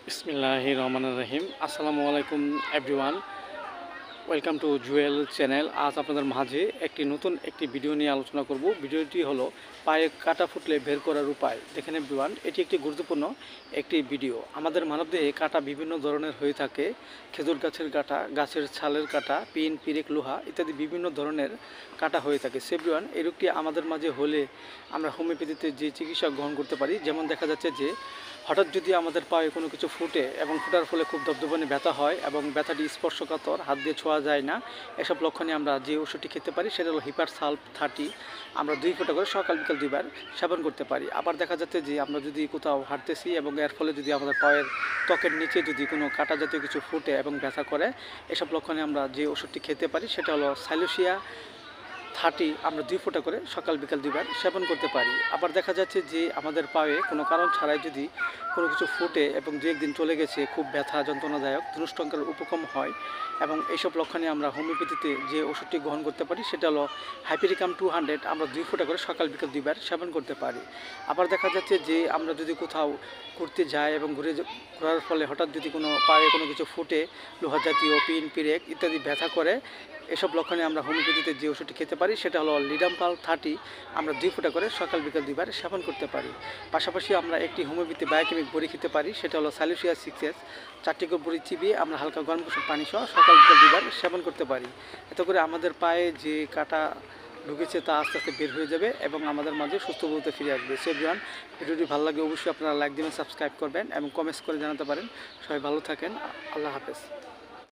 বিসমিল্লাহির রহমানির রহিম। আসসালামু আলাইকুম everyone, welcome to Jewel channel. আজ আপনাদের মাঝে নতুন একটি ভিডিও নিয়ে আলোচনা করব। ভিডিওটি হলো পায়ে কাটা ফুটলে বের করার উপায়। দেখেন এভরিওয়ান, এটি একটি গুরুত্বপূর্ণ একটি ভিডিও। আমাদের মানবদেহে কাটা বিভিন্ন ধরনের হয়ে থাকে। খেজুর গাছের কাটা, গাছের ছালের কাটা, পিন, পিরেক, লোহা ইত্যাদি বিভিন্ন ধরনের কাটা হয়ে থাকে। এভরিওয়ান, এই রোগটি আমাদের মাঝে হলে আমরা হোমিওপ্যাথিতে যে চিকিৎসা গ্রহণ করতে পারি। যেমন দেখা যাচ্ছে যে হঠাৎ যদি আমাদের পায়ে কোনো কিছু ফুটে এবং ফোটার ফলে খুব দপদপানি ব্যথা হয় এবং ব্যথাটি স্পর্শকাতর, হাত দিয়ে ছোঁয়া যায় না, এসব লক্ষণে আমরা যে ওষুধটি খেতে পারি সেটা হলো হিপার সালফ 30। আমরা 2 ফোঁটা করে সকাল বিকাল 2 বার সেবন করতে পারি। আবার দেখা যাচ্ছে যে আমরা যদি কোথাও হাঁটতেছি এবং এর ফলে যদি আমাদের পায়ের ত্বকের নিচে যদি কোনো কাটা জাতীয় কিছু ফুটে এবং ব্যথা করে, এসব লক্ষণে আমরা যে ওষুধটি খেতে পারি সেটা হলো সাইলোসিয়া 30। আমরা 2 ফোঁটা করে সকাল বিকাল 2 বার সেবন করতে পারি। আবার দেখা যাচ্ছে যে আমাদের পায়ে কোনো কারণ ছাড়াই যদি কোনো কিছু ফুটে এবং 2-1 দিন চলে গেছে, খুব ব্যথা যন্ত্রণাদায়ক, ধনুষ্টঙ্কার উপকম হয় এবং এইসব লক্ষণে আমরা হোমিওপ্যাথিতে যে ওষুধটি গ্রহণ করতে পারি সেটা হলো হাইপেরিকাম 200। আমরা 2 ফোঁটা করে সকাল বিকাল 2 বার সেবন করতে পারি। আবার দেখা যাচ্ছে যে আমরা যদি কোথাও ঘুরতে যাই এবং ঘোরার ফলে হঠাৎ যদি কোনো পায়ে কোনো কিছু ফুটে, লোহা জাতীয়, পিন, পিরেক ইত্যাদি ব্যথা করে, এসব লক্ষণে আমরা হোমিওপ্যাথিতে যে ওষুধটি খেতে পারি সেটা হলো লিডাম্পাল 30। আমরা 2 ফোঁটা করে সকাল বিকাল 2 বার সেবন করতে পারি। পাশাপাশি আমরা একটি হোমিওপ্যাথি বায়োকেমিক বড়ি খেতে পারি, সেটা হলো সাইলোসিয়া 6S। 4টি করে বড়ি চিবিয়ে আমরা হালকা গরম কুসুম পানি সহ সকাল বিকাল 2 বার সেবন করতে পারি। এতে করে আমাদের পায়ে যে কাটা ঢুকেছে তা আস্তে আস্তে বের হয়ে যাবে এবং আমাদের মাঝে সুস্থ বলতে ফিরে আসবে। সো এভরিওয়ান, ভিডিওটি ভালো লাগে অবশ্যই আপনারা লাইক দিবেন, সাবস্ক্রাইব করবেন এবং কমেন্টস করে জানাতে পারেন। সবাই ভালো থাকেন। আল্লাহ হাফেজ।